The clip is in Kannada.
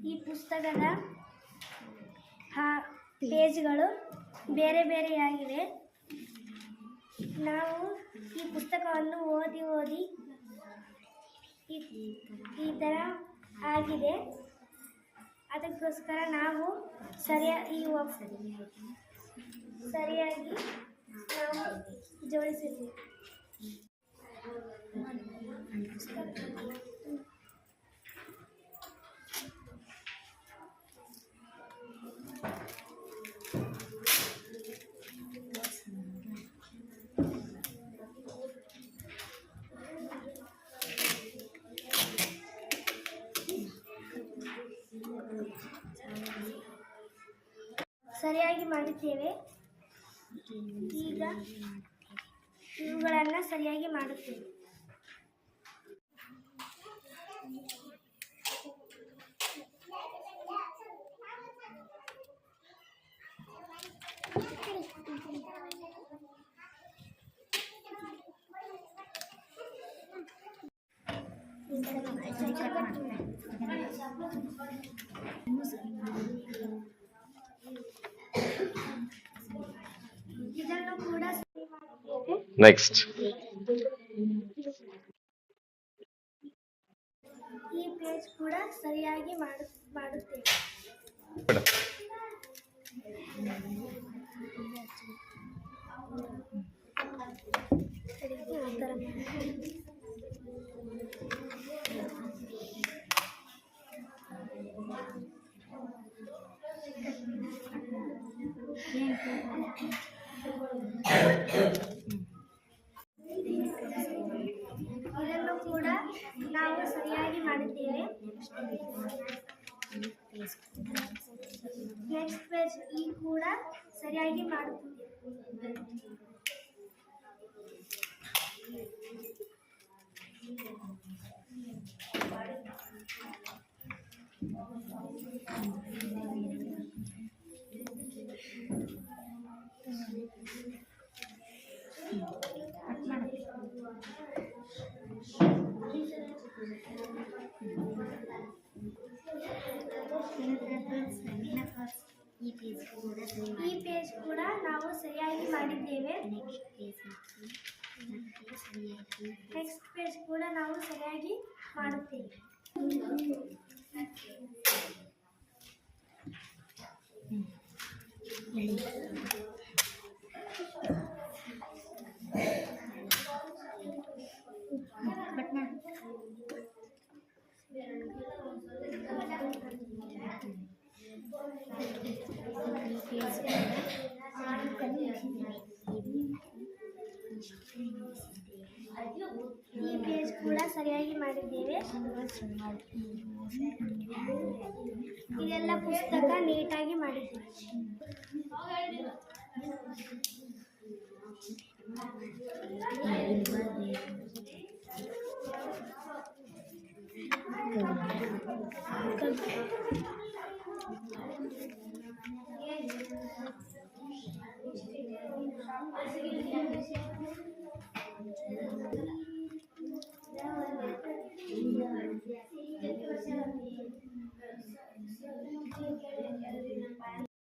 ಈ ಪುಸ್ತಕದ ಪೇಜ್ಗಳು ಬೇರೆ ಬೇರೆಯಾಗಿವೆ. ನಾವು ಈ ಪುಸ್ತಕವನ್ನು ಓದಿ ಈ ಥರ ಆಗಿದೆ. ಅದಕ್ಕೋಸ್ಕರ ನಾವು ಸರಿಯಾಗಿ ನಾವು ಜೋಡಿಸಿದ್ದೀವಿ. ಸರಿಯಾಗಿ ಮಾಡಿದ್ದೇವೆ. ಈಗ ಇವುಗಳನ್ನು ಸರಿಯಾಗಿ ಮಾಡುತ್ತೇವೆ. ಇದನ್ನು ಕೂಡ ನೆಕ್ಸ್ಟ್ ಈ ಪೇಜ್ ಕೂಡ ಸರಿಯಾಗಿ ಮಾಡುತ್ತೇವೆ. ಇದನ್ನು ಕೂಡ ನಾವು ಸರಿಯಾಗಿ ಮಾಡಿದ್ದೇವೆ. ನೆಕ್ಸ್ಟ್ ಪೇಜ್ ಈ ಕೂಡ ಸರಿಯಾಗಿ ಮಾಡುತ್ತಿದ್ದೇವೆ. ಈ ಪೇಜ್ ಕೂಡ ನಾವು ಸರಿಯಾಗಿ ಮಾಡಿದ್ದೇವೆ. ನೆಕ್ಸ್ಟ್ ಪೇಜ್ ಕೂಡ ನಾವು ಸರಿಯಾಗಿ ಮಾಡುತ್ತೇವೆ. ಈ ಪೇಜ್ ಕೂಡ ಸರಿಯಾಗಿ ಮಾಡಿದ್ದೇವೆ. ಇದೆಲ್ಲ ಪುಸ್ತಕ ನೀಟಾಗಿ ಮಾಡಿದ್ದೇವೆ.